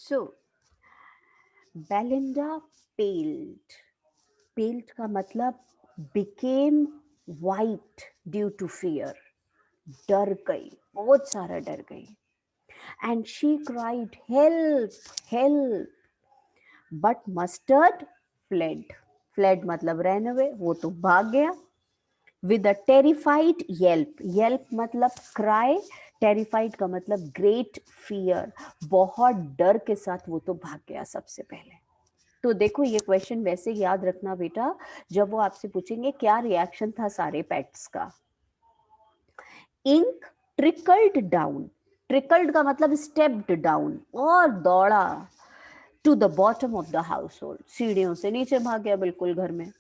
सो Belinda पेल्ड, paled का मतलब became white due to fear, डर गई, बहुत सारा डर गई. And she cried help help, but Mustard fled, fled मतलब रन अवे, वो तो भाग गया. With a terrified yelp, yelp मतलब क्राई, टेरिफाइड का मतलब ग्रेट फियर, बहुत डर के साथ वो तो भाग गया सबसे पहले. तो देखो ये क्वेश्चन वैसे याद रखना बेटा, जब वो आपसे पूछेंगे क्या रिएक्शन था सारे पेट्स का. इंक ट्रिकल्ड डाउन, ट्रिकल्ड का मतलब स्टेप्ड डाउन, और दौड़ा to the bottom of the household, सीढ़ियों से नीचे भाग गया बिल्कुल घर में.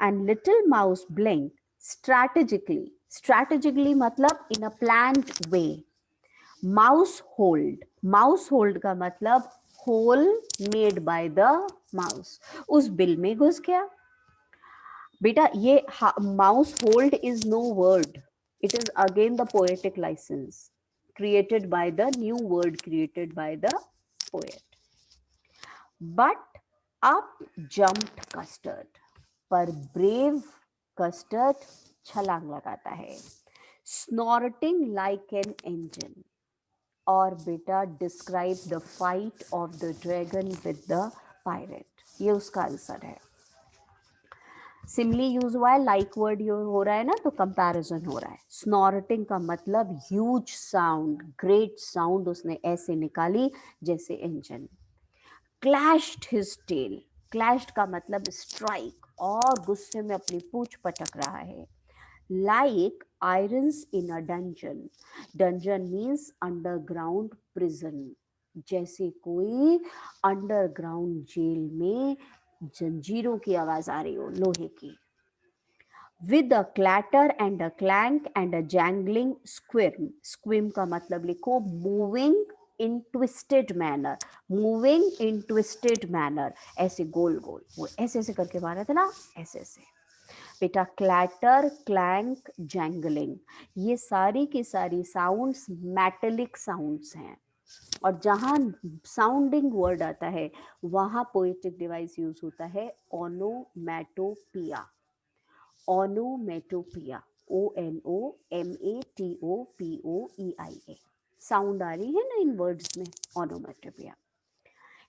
And little mouse blink strategically, strategically मतलब in a planned way. Mousehold, mousehold का मतलब hole made by the mouse, उस बिल में घुस गया. बेटा ये mousehold is no word, it is again the poetic licence created by the new word created by the poet. But up jumped custard, पर brave custard छलांग लगाता है. Snorting like an engine, और बेटा describe the fight of the dragon with the pirate, ये उसका answer है. Simli use हुआ है, लाइक वर्ड यूज हो रहा है ना, तो कंपैरिजन हो रहा है. स्नॉर्टिंग का मतलब ह्यूज साउंड, ग्रेट साउंड उसने ऐसे निकाली जैसे engine. Clashed his tail, clashed का मतलब स्ट्राइक, और गुस्से में अपनी पूंछ पटक रहा है. लाइक आयरन्स इन अ dungeon, dungeon means underground prison, जैसे कोई अंडरग्राउंड जेल में जंजीरों की आवाज आ रही हो, लोहे की. With a clatter and a clank and a jangling squirm, squirm का मतलब लिखो moving in twisted manner, moving in twisted manner, ऐसे गोल गोल, वो ऐसे ऐसे करके मारा था ना, ऐसे ऐसे. बेटा क्लैटर, क्लैंक, जैंगलिंग, ये सारी की सारी साउंड्स मेटेलिक साउंड्स हैं. और जहां साउंडिंग वर्ड आता है वहां पोएटिक डिवाइस यूज होता है ओनोमैटोपिया, ओनोमेटोपिया, ONOMATOPOEIA. साउंड आ रही है ना इन वर्ड्स में, onomatopoeia.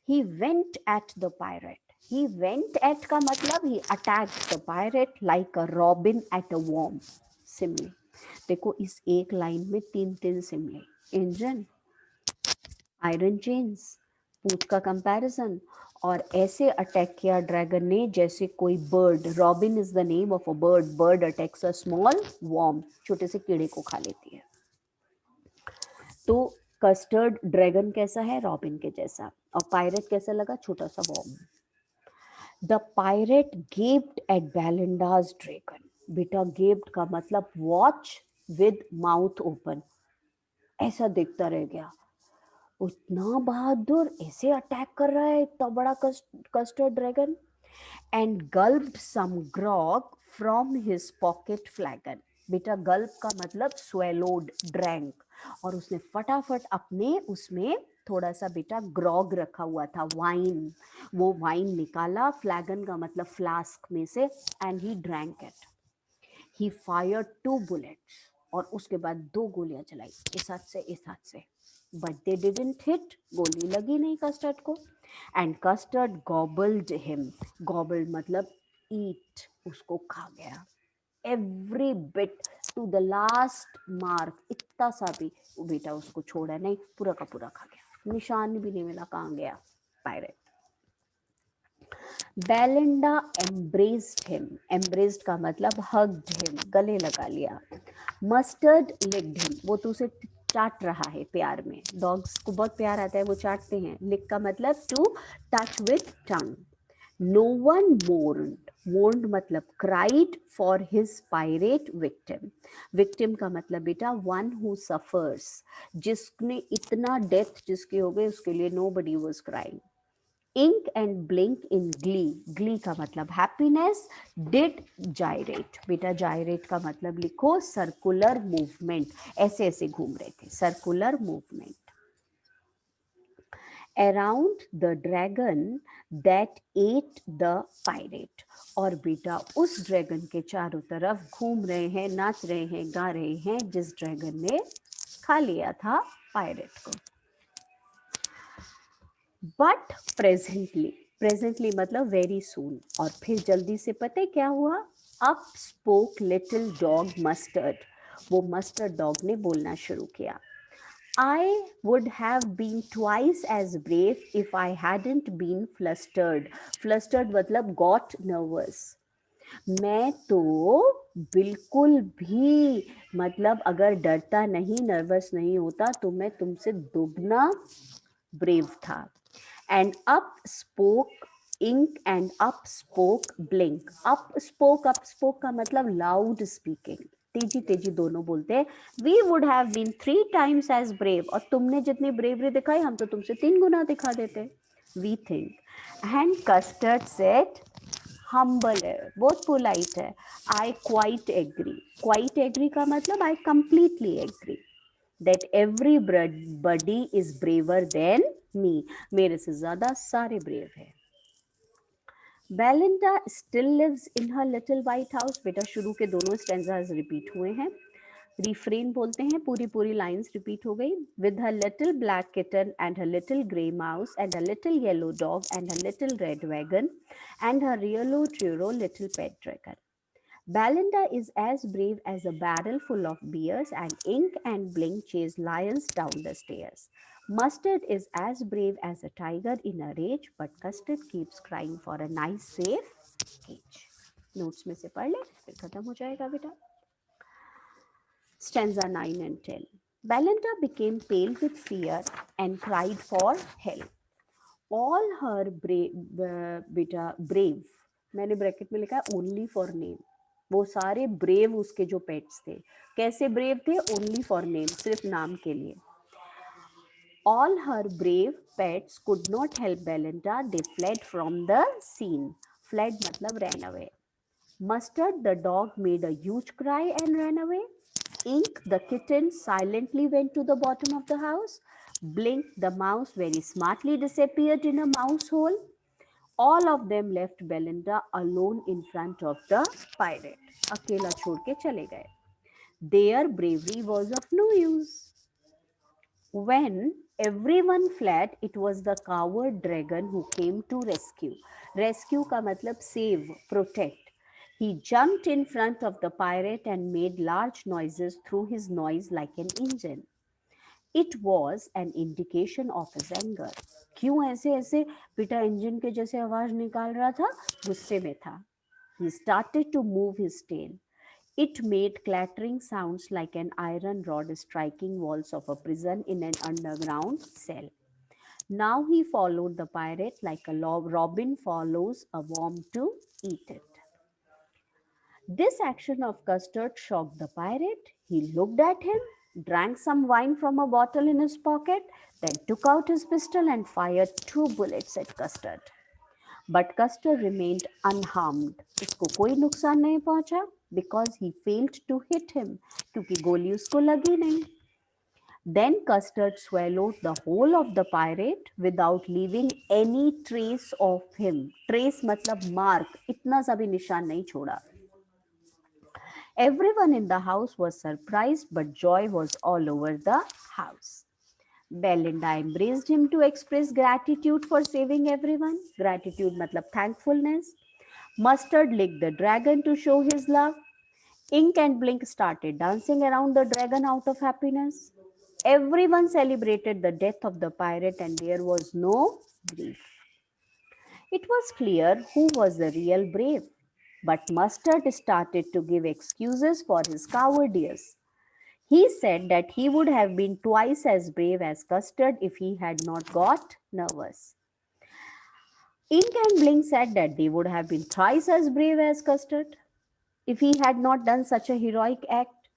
He went at the pirate, he went at का मतलब he attacked the pirate like a robin at a worm. Simile देखो, इस एक लाइन में तीन तीन सिमले, इंजन, आयरन चेन्स, पूछ का कंपैरिजन, और ऐसे अटैक किया ड्रैगन ने जैसे कोई bird. Robin is the name of a bird, bird attacks a small worm, छोटे से कीड़े को खा लेती है. तो कस्टर्ड ड्रैगन कैसा है, रॉबिन के जैसा, और पायरेट कैसा लगा, छोटा सा worm. The pirate gaped at Belinda's dragon, बेटा गेप्ड का मतलब वॉच विद माउथ ओपन, ऐसा देखता रह गया. उतना बहादुर ऐसे अटैक कर रहा है इतना बड़ा custard dragon. And gulped some grog from his pocket flagon, बेटा गल्प का मतलब स्वेलोड, ड्रैंक, और उसने फटाफट अपने उसमें थोड़ा सा बेटा ग्रॉग रखा हुआ था, वाइन, वो वाइन निकाला, फ्लैगन का मतलब फ्लास्क में से, and he drank it. He fired 2 bullets, और उसके बाद 2 गोलियां चलाई, इस हाथ से इस हाथ से. बट दे डिडंट हिट, गोली लगी नहीं कस्टर्ड को. And Custard gobbled him, gobbled मतलब ईट, उसको खा गया. Every bit to the last mark, इतना सा भी वो बेटा उसको छोड़ा नहीं, पूरा का पूरा खा गया, निशान भी नहीं मिला कहाँ गया pirate. Belinda embraced him, embraced का मतलब हग्ड हिम, गले लगा लिया. मस्टर्ड लिक्ड हिम, वो तो उसे चाट रहा है प्यार में, डॉग्स को बहुत प्यार आता है, वो चाटते हैं. लिक का मतलब to touch with tongue. No one mourned, mourned मतलब cried for his pirate victim, victim का मतलब बेटा वन हु सफर्स, जिसने इतना डेथ जिसकी हो गई उसके लिए nobody was crying. Ink and Blink in glee, glee का मतलब हैप्पीनेस. डिड जायरेट, बेटा जायरेट का मतलब लिखो सर्कुलर मूवमेंट, ऐसे ऐसे घूम रहे थे, circular movement. around the dragon that ate the pirate. और बेटा उस ड्रैगन के चारों तरफ घूम रहे हैं, नाच रहे हैं, गा रहे हैं जिस ड्रैगन ने खा लिया था पायरेट को. बट प्रेजेंटली मतलब वेरी सून. और फिर जल्दी से पता है क्या हुआ? Up spoke little dog mustard. वो मस्टर्ड डॉग ने बोलना शुरू किया. I would have been twice as brave if I hadn't been flustered. Flustered मतलब got nervous. मैं तो बिल्कुल भी मतलब अगर डरता नहीं, नर्वस नहीं होता तो मैं तुमसे दुगना ब्रेव था. And up spoke ink and up spoke blink. Up spoke का मतलब loud speaking. तेजी तेजी दोनों बोलते हैं. We would have been 3 times as brave. और तुमने जितनी bravery दिखाई हम तो तुमसे 3 गुना दिखा देते. We think. And Custard said, humble है, बहुत polite है. I quite agree. Quite agree का मतलब I completely agree. That everybody is braver than me. मेरे से ज्यादा सारे brave हैं. Belinda still lives in her little white house. बेटा शुरू के दोनों स्टेंजास रिपीट हुए हैं. रिफ्रेन बोलते हैं, पूरी पूरी लाइंस रिपीट हो गई. With her little black kitten and her little grey mouse and her little yellow dog and her little red wagon and her yellow Truro little pet dragon. Belinda is as brave as a barrel full of beers, and Ink and Blink chase lions down the stairs. Mustard is as brave as a tiger in a rage, but Custard keeps crying for a nice, safe cage. Notes में से पढ़ ले, फिर खत्म हो जाएगा बेटा. Stanza 9 and 10. Belinda became pale with fear and cried for help. All her brave, मैंने ब्रैकेट में लिखा है ओनली फॉर नेम. वो सारे ब्रेव उसके जो पेट्स थे, कैसे ब्रेव थे? ओनली फॉर नेम, सिर्फ नाम के लिए. All her brave pets could not help Belinda. They fled from the scene. Fled मतलब ran away. Mustard the dog made a huge cry and ran away. Ink the kitten silently went to the bottom of the house. Blink the mouse very smartly disappeared in a mouse hole. All of them left Belinda alone in front of the pirate. अकेला छोड़ के चले गए. Their bravery was of no use. When everyone fled, it was the coward dragon who came to rescue. Rescue का मतलब save, protect. He jumped in front of the pirate and made large noises through his noise like an engine. It was an indication of his anger. क्यों ऐसे ऐसे बेटा engine के जैसे आवाज निकाल रहा था? गुस्से में था. He started to move his tail. It made clattering sounds like an iron rod striking walls of a prison in an underground cell. Now he followed the pirate like a robin follows a worm to eat it. This action of Custard shocked the pirate. He looked at him, drank some wine from a bottle in his pocket, then took out his pistol and fired 2 bullets at Custard. But Custard remained unharmed. उसको कोई नुकसान नहीं पहुंचा because he failed to hit him. क्योंकि गोली उसको लगी नहीं. Then Custard swallowed the whole of the pirate without leaving any trace of him. Trace मतलब mark. इतना सा भी निशान नहीं छोड़ा. Everyone in the house was surprised, but joy was all over the house. Belinda embraced him to express gratitude for saving everyone. Gratitude matlab thankfulness. Mustard licked the dragon to show his love. Ink and Blink started dancing around the dragon out of happiness. Everyone celebrated the death of the pirate and there was no grief. It was clear who was the real brave. But Mustard started to give excuses for his cowardice. He said that he would have been twice as brave as Custard if he had not got nervous. Ink and Blink said that they would have been thrice as brave as Custard if he had not done such a heroic act.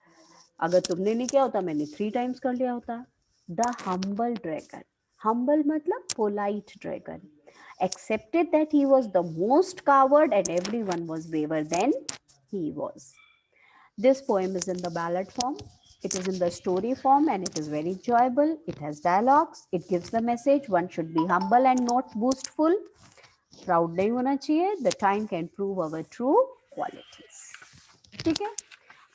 अगर तुमने नहीं किया होता मैंने 3 times कर लिया होता. The humble dragon. Humble मतलब polite dragon. Accepted that he was the most coward and everyone was braver than he was. This poem is in the ballad form. It is in the story form and it is very enjoyable. It has dialogues. It gives the message one should be humble and not boastful. Proud नहीं होना चाहिए. The time can prove our true qualities. ठीक है.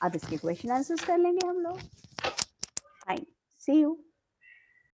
अब इसके question answers कर लेंगे हम लोग. Fine. See you.